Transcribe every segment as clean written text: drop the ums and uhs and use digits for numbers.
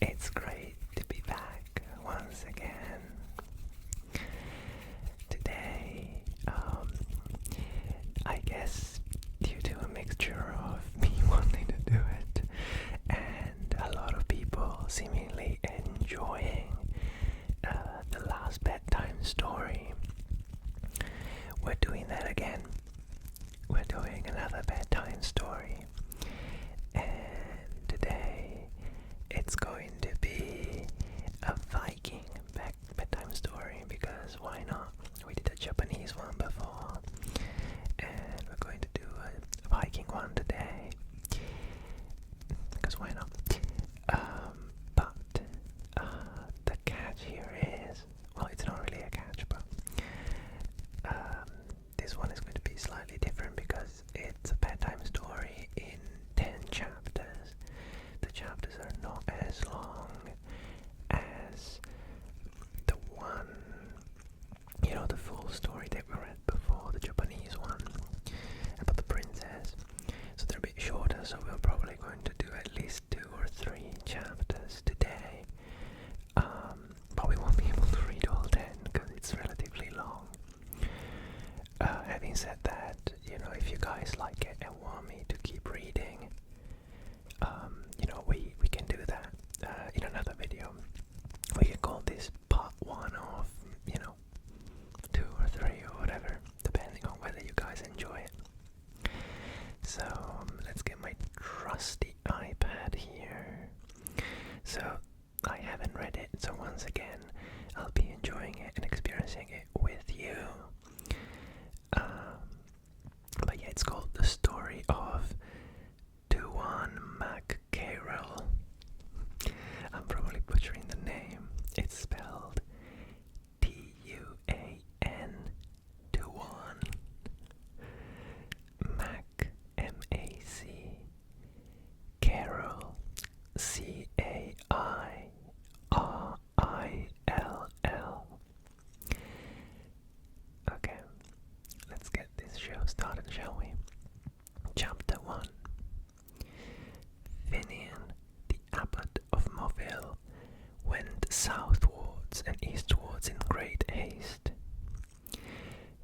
It's great to be back once again. Today, I guess due to a mixture of me wanting to do it and a lot of people seemingly enjoying the last bedtime story, we're doing that again. We're doing another bedtime story, and today it's going to be a Viking bedtime story, because why not? We did a Japanese one before, and we're going to do a Viking one today, because why not? But the catch here is, well, it's not really a catch, but this one is going to be slightly different because it's a bedtime story in 10 chapters. The chapters are not as long as the one, the full story that we read before, the Japanese one about the princess. So they're a bit shorter, so we're probably going to do at least 2 or 3 chapters today. But we won't be able to read all 10 because it's relatively long. Having said that, if you guys like it and want me to keep reading, we can do that in another video. We can call this part 1 of, 2 or 3 or whatever, depending on whether you guys enjoy it. So let's get my trusty iPad here. So I haven't read it, so once again I'll be enjoying it and experiencing it with you. But yeah, it's called The Story of Tuan Mac Cairill. I'm probably butchering the name. It's spelled Tuan, Tuan, Mac, M-A-C, Cairill, C-A-I-R-I-L-L. Okay, let's get this show started, shall we? Chapter 1. Finian, the abbot of Moville, went southwards and eastwards in great haste.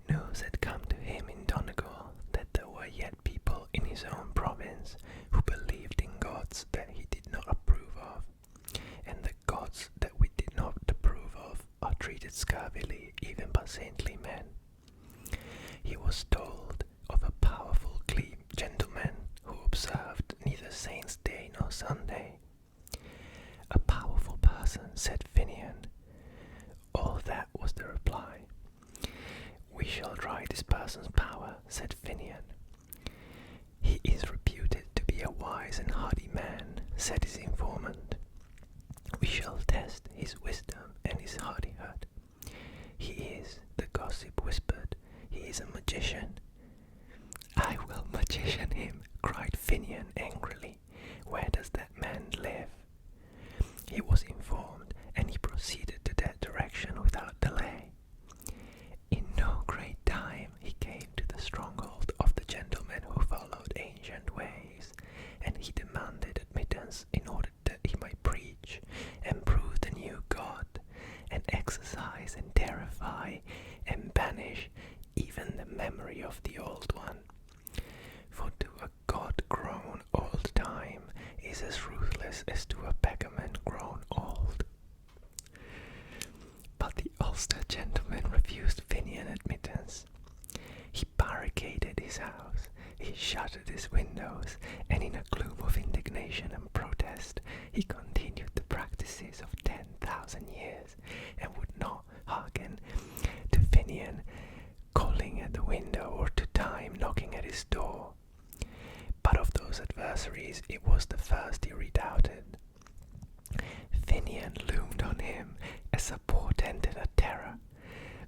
News had come to him in Donegal that there were yet people in his own province who believed in gods that he did not approve of, and the gods that we did not approve of are treated scurvily even by saintly men. He was told of a powerful gentleman who observed neither Saint's Day nor Sunday. A powerful person, said Finian. All that was the reply. We shall try this person's power, said Finian. He is reputed to be a wise and hardy man, said his informant. We shall test his wisdom and his hardihood. He is, the gossip whispered, he is a magician. I will magician him, cried Finian angrily. Where does that man live? He was informed, and he proceeded to that direction without delay. In no great time he came to the stronghold of the gentleman who followed ancient ways, and he demanded admittance in order that he might preach and prove the new God, and exercise and terrify and banish even the memory of the old one. For to a God-grown old time is as ruthless as to a beggarman grown old. But the Ulster gentleman refused Finian admittance. He barricaded his house, he shuttered his windows, and in a gloom of indignation and protest, he continued the practices of 10,000 years, and would not hearken to Finian calling at the window or to time knocking at his door. But of those adversaries it was the first he redoubted. Finian loomed on him as a portented a terror,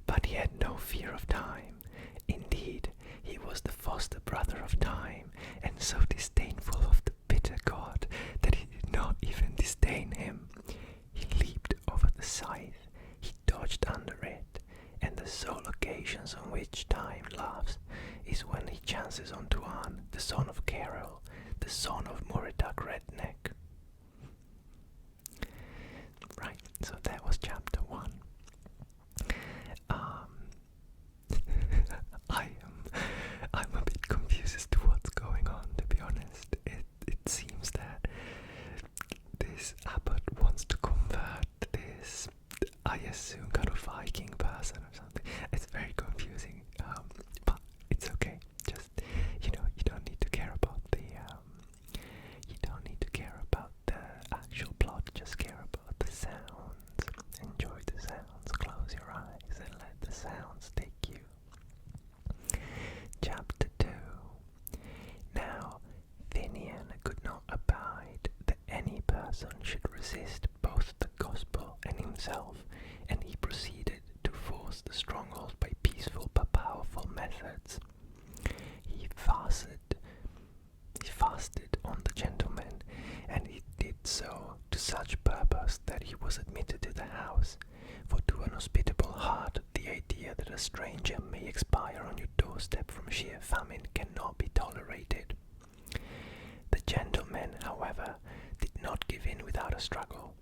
but he had no fear of time. Indeed, he was the foster brother of time, and so disdainful of the bitter god that he did not even disdain him. He leaped over the scythe, he dodged under it, and the sole occasions on which time laughs is when he chances on Tuan, the son of Cairill, the son of Muridak Redneck. chapter 1. I'm a bit confused as to what's going on, to be honest. It seems that this abbot wants to convert this, I assume, kind of Viking person or something. It's very confusing, but it's okay. Just, you don't need to care about the actual plot. Just care about the sounds. Enjoy the sounds. Close your eyes and let the sounds take you. Chapter 2. Now, Finian could not abide that any person should resist both the gospel and himself, and he proceeded to force the stronghold by peaceful but powerful methods. He fasted on the gentleman, and he did so to such purpose that he was admitted to the house, for to an hospitable heart the idea that a stranger may expire on your doorstep from sheer famine cannot be tolerated. The gentleman, however, did not give in without a struggle.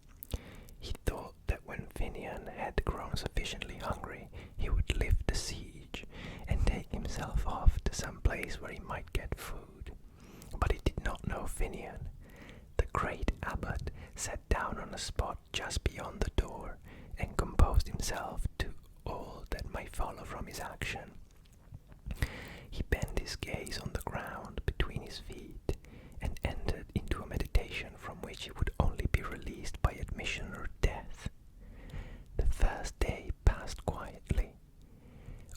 He thought that when Finian had grown sufficiently hungry, he would lift the siege and take himself off to some place where he might get food. But he did not know Finian. The great abbot sat down on a spot just beyond the door and composed himself to all that might follow from his action. He bent his gaze on the ground between his feet and entered into a meditation from which he would only be released by admission or death. The first day passed quietly.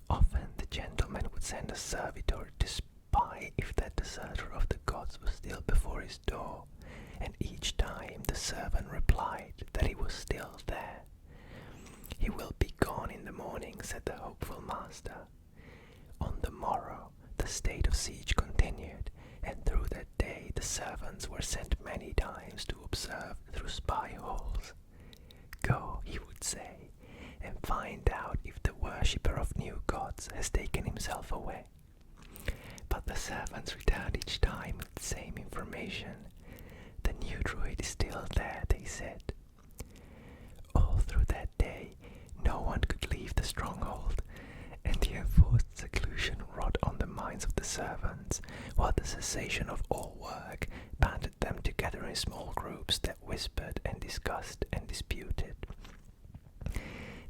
Often the gentleman would send a servitor to spy if that deserter of the gods was still before his door, and each time the servant replied that he was still there. "He will be gone in the morning," said the hopeful master. On the morrow the state of siege continued, and through that day the servants were sent many times to observe through spy holes. "Go," he would say, "and find out if the worshipper of new gods has taken himself away." But the servants returned each time with the same information. "The new druid is still there," they said. All through that day no one could leave the stronghold, and the enforced seclusion wrought on the minds of the servants, while the cessation of all work banded them together in small groups that whispered and discussed and disputed.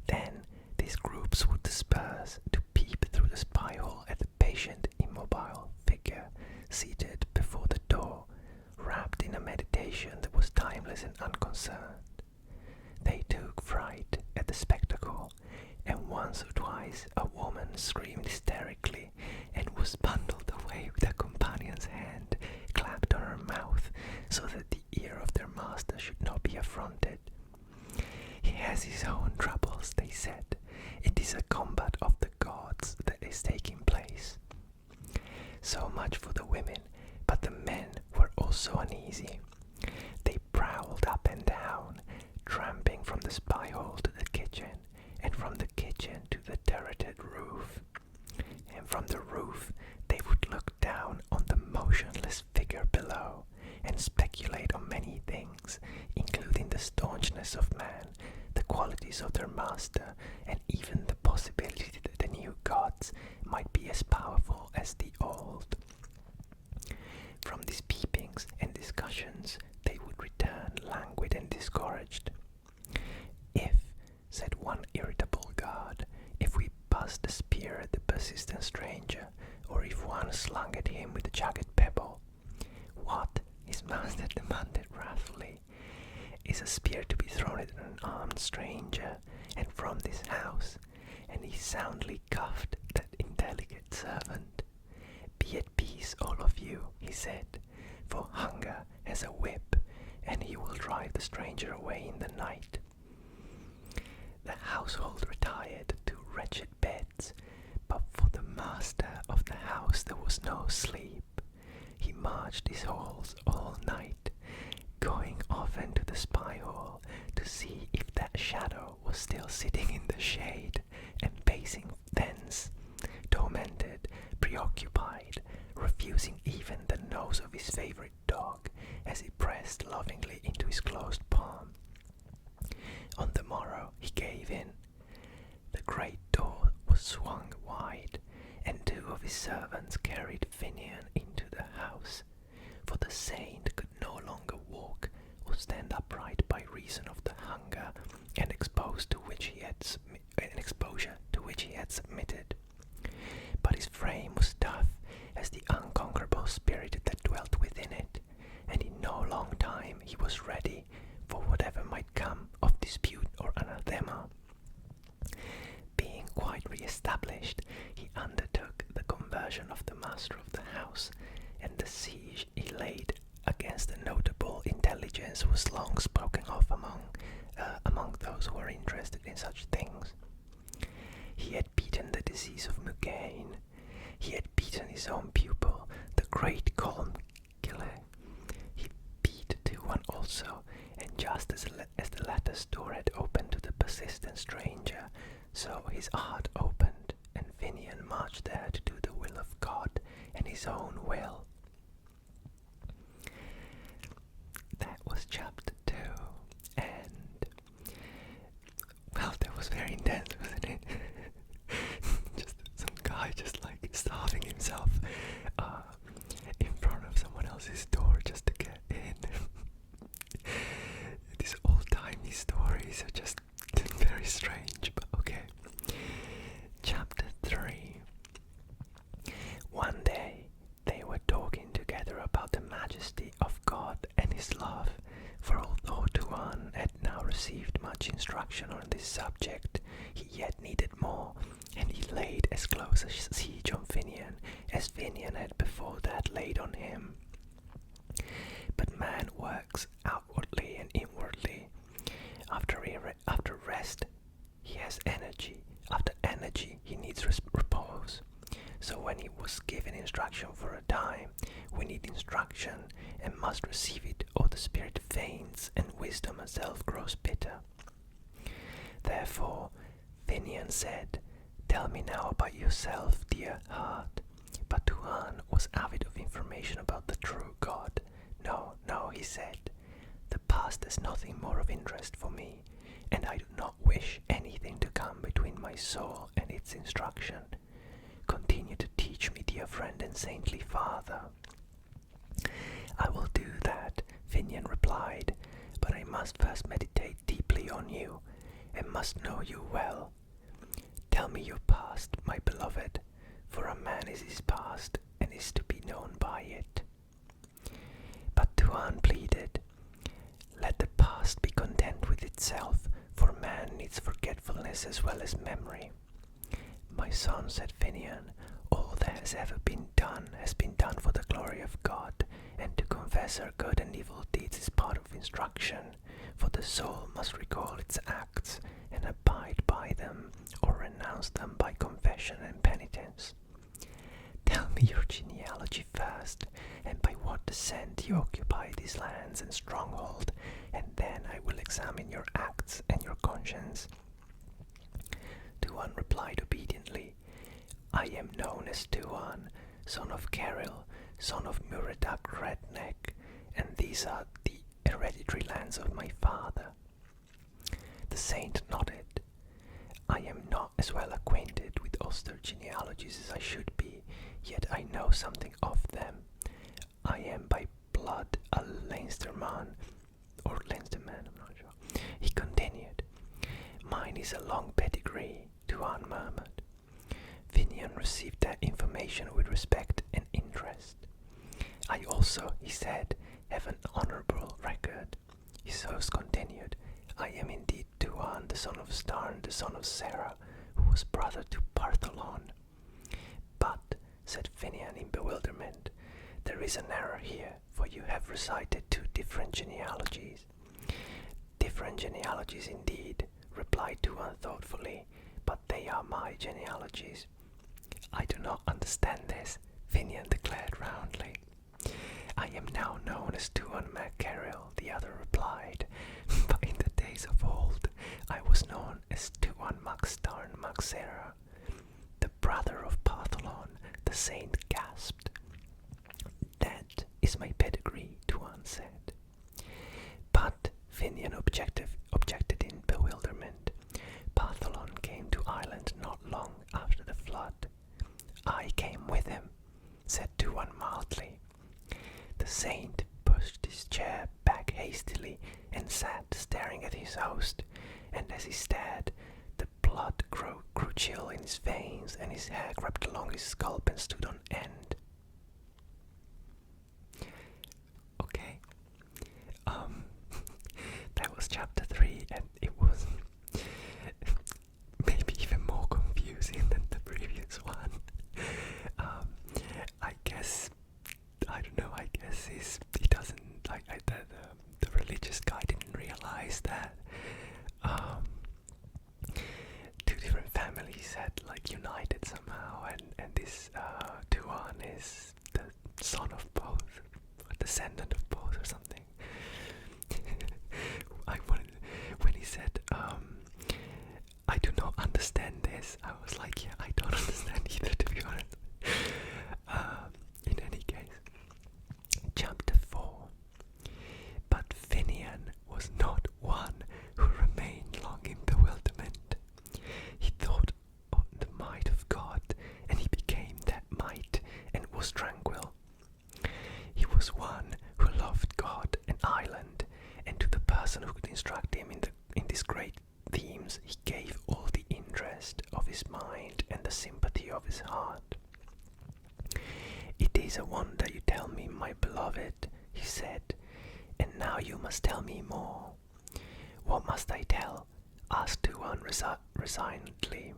Then these groups would disperse to peep through the spy-hole at the patient, immobile figure seated before the door, wrapped in a meditation that was timeless and unconcerned. They took fright at the spectacle, and once or twice a woman screamed hysterically and was bundled away with her companion's hand clapped on her mouth so that the ear of their master should not be affronted. "He has his own troubles," they said. "It is a combat of the gods that is taking place." So much for the women, but the men were also uneasy. They prowled up and down, tramping from the spy-hole to the kitchen, and from the kitchen to the turreted roof. And from the roof they would look down on the motionless figure below and speculate on many things, including the staunchness of man, the qualities of their master, and even the possibility that the new gods might be as powerful as the old. From these peepings and discussions they would return languid and discouraged. "If," said one irritable guard, "if we buzzed a spear at the persistent stranger, or if one slung at him with a jagged pebble." "What?" his master demanded wrathfully. "Is a spear to be thrown at an armed stranger, and from this house?" And he soundly cuffed that indelicate servant. "Be at peace, all of you," he said, "for hunger has a whip, and he will drive the stranger away in the night." The household retired to wretched beds, but for the master of the house there was no sleep. He marched his halls all night, going often to the spy-hole to see if that shadow was still sitting in the shade, and pacing thence, tormented, preoccupied, refusing even the nose of his favorite dog as he pressed lovingly into his closed palm. On the morrow he gave in. The great door was swung wide, and 2 of his servants carried Finian into the house, for the saint could no longer walk or stand upright by reason of the hunger and exposure to which he had submitted. But his frame was tough as the unconquerable spirit that dwelt within it, and in no long time he was ready for whatever might come of dispute or anathema. Being quite re-established, he undertook the conversion of the master of the house, and the siege he laid against the notable intelligence was long spoken of among those who are interested in such things. He had beaten the disease of Mugain. He had beaten his own pupil, the great Colm Kille. He beat Tuan also, and just as the latter's door had opened to the persistent stranger, so his heart opened, and Finian marched there to do the will of God and his own will. That was chapter 2, and well, that was very intense, wasn't it? Just some guy just like starving himself in front of someone else's door just to get in. These old-timey stories are just very strange, but okay. Chapter 3. One day they were talking together about the majesty of God and his love, for although Tuan had now received much instruction on this subject, he yet needed more, and he laid as close a siege on Finian as Finian had before that laid on him. But man works outwardly and inwardly. After rest, he has energy. After energy, he needs repose. So when he was given instruction for a time, we need instruction and must receive it, or the spirit faints and wisdom herself grows bitter. Therefore, Finian said, "Tell me now about yourself, dear heart." But Tuan was avid of information about the true God. No, he said, "The past has nothing more of interest for me, and I do not wish anything to come between my soul and its instruction. Continue to teach me, dear friend and saintly father." "I will do that," Finian replied, "but I must first meditate deeply on you, and must know you well. Tell me your past, my beloved, for a man is his past, and is to be known by it." But Tuan pleaded, "Let the past be content with itself, for man needs forgetfulness as well as memory." "My son," said Finian, "all that has ever been done has been done for the glory of God, and to confess our good and evil deeds is part of instruction, for the soul must recall its acts and abide by them, or renounce them by confession and penitence. Tell me your genealogy first, and by what descent you occupy these lands and stronghold, and then I will examine your acts and your conscience." Tuan replied obediently, "I am known as Tuan, son of Cairill, son of Muradak Redneck, and these are the hereditary lands of my father." The saint nodded. "I am not as well acquainted with Ulster genealogies as I should be, yet I know something of them. I am by blood a Leinsterman, or Leinsterman, I'm not sure." He continued, "Mine is a long pedigree," Tuan murmured. Finian received that information with respect and interest. "I also," he said, "have an honourable record." His host continued, "I am indeed Tuan, the son of Starn, the son of Sarah, who was brother to Partholon." "But," said Finian in bewilderment, "there is an error here, for you have recited 2 different genealogies." "Different genealogies indeed," replied Tuan thoughtfully, "but they are my genealogies." "I do not understand this," Finian declared roundly. "I am now known as Tuan Mac Cairill," the other replied, "but in the days of old I was known as Tuan Mac Starn Mac Sarah, the brother of Partholon." The saint gasped. "That is my pedigree," Tuan said. "But," Finian objected in Tuan mildly. The saint pushed his chair back hastily and sat staring at his host, and as he stared, the blood grew chill in his veins, and his hair crept along his scalp and stood on end. Okay, that was chapter 3, and it was maybe even more confusing than the previous one. I don't know, I guess he doesn't, the religious guy didn't realize that two different families had united somehow, and this Tuan is the son of both, or descendant of both, or something. When he said, I do not understand this, I was like, yeah, I don't understand either, to be honest. In any case, chapter 4. But Finian was not one who remained long in bewilderment. He thought on the might of God, and he became that might, and was tranquil. He was one who loved God and Ireland, and to the person who could instruct him in these great themes, he gave all the interest of his mind and the sympathy of his heart. "It is a wonder you tell me, my beloved," he said, "and now you must tell me more." "What must I tell?" asked Tuan resignedly.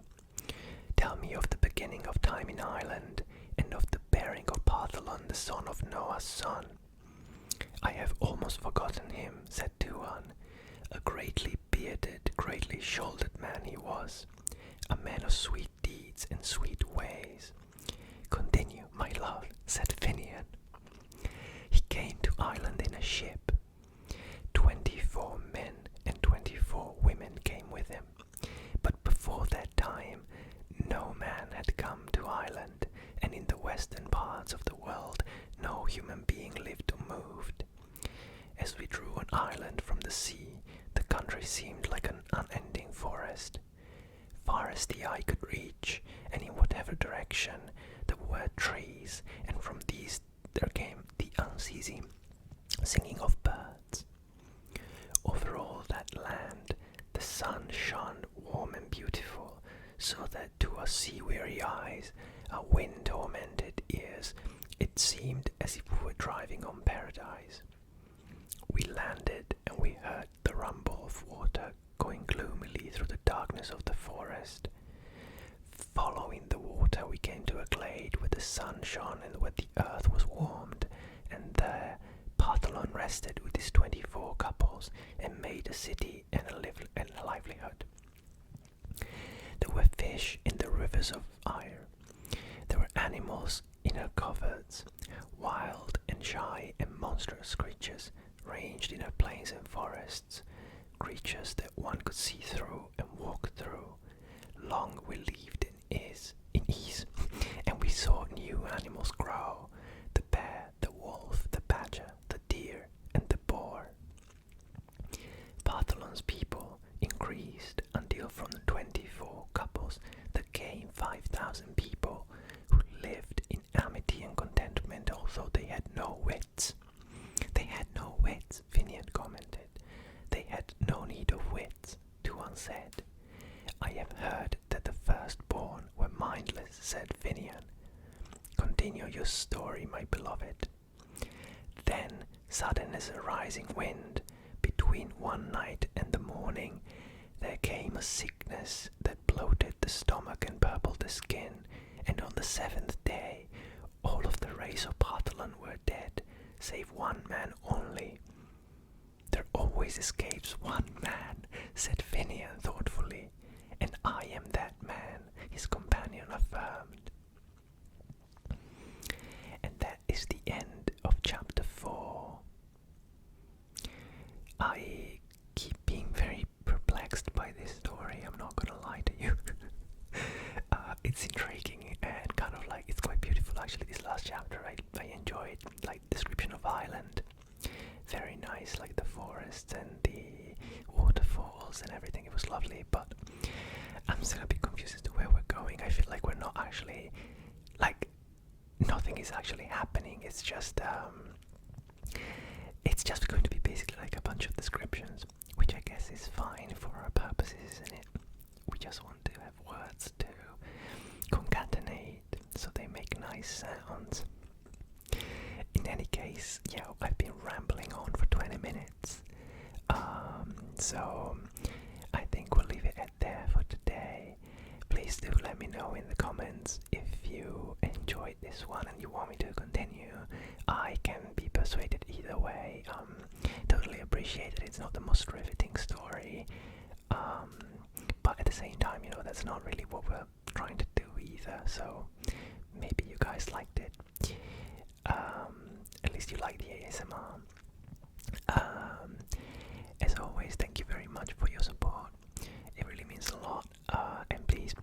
"Tell me of the beginning of time in Ireland, and of the bearing of Partholon, the son of Noah's son." "I have almost forgotten him," said Tuan. "A greatly bearded, greatly shouldered man he was, a man of sweet deeds and sweet ways." "Continue, my love," said Finian. "He came to Ireland in a ship. 24 men and 24 women came with him, but before that time no man had come to Ireland, and in the western parts of the world no human being lived or moved. As we drew on Ireland from the sea, the country seemed like an unending forest. Far as the eye could reach, and in whatever direction, there were trees, and from these there came the unceasing singing of birds. Over all that land the sun shone warm and beautiful, so that to our sea-weary eyes, our wind-tormented ears, it seemed as if we were driving on paradise. We landed, and we heard the rumble of water going gloomily through the darkness of the forest. Following the water, we came to a glade where the sun shone and where the earth was warmed, and there Partholon rested with his 24 couples and made a city and a livelihood. There were fish in the rivers of Ire. There were animals in her coverts, wild and shy and monstrous creatures ranged in her plains and forests, creatures that one could see through and walk through. Long we lived in ease, and we saw new animals grow, the bear, the wolf, the badger, the deer, and the boar. Partholon's people increased until from the 24 couples there came 5,000 people who lived in amity and contentment, although they had no wits. "They had no wits," Finian commented. "They had no need of wits," Tuan said. "I have heard that the firstborn were mindless," said Finian. "Continue your story, my beloved." "Then, sudden as a rising wind, between one night and the morning, there came a sickness that bloated the stomach and purpled the skin, and on the 7th day all of the race of Partholon were dead, save one man only." "There always escapes one man," said Finian thoughtfully. "And I am that man," his companion affirmed. And that is the end of chapter 4. I keep being very perplexed by this story, I'm not gonna lie to you. It's intriguing and kind of it's quite beautiful actually, this last chapter. I enjoyed description of Ireland. Very nice, the forests and the waterfalls and everything. It was lovely, but I'm still a bit confused as to where we're going. I feel like we're not actually nothing is actually happening. It's just going to be basically like a bunch of descriptions, which I guess is fine for our purposes, isn't it? We just want to have words to concatenate so they make nice sounds. In any case, yeah, I've been rambling on for 20 minutes. So I think we'll leave it at there for today. Please do let me know in the comments if you enjoyed this one and you want me to continue. I can be persuaded either way. Totally appreciate it. It's not the most riveting story, but at the same time, you know, that's not really what we're trying to do either. So maybe you guys liked it. At least you like the ASMR. As always, thank you very much for your support. It really means a lot. And please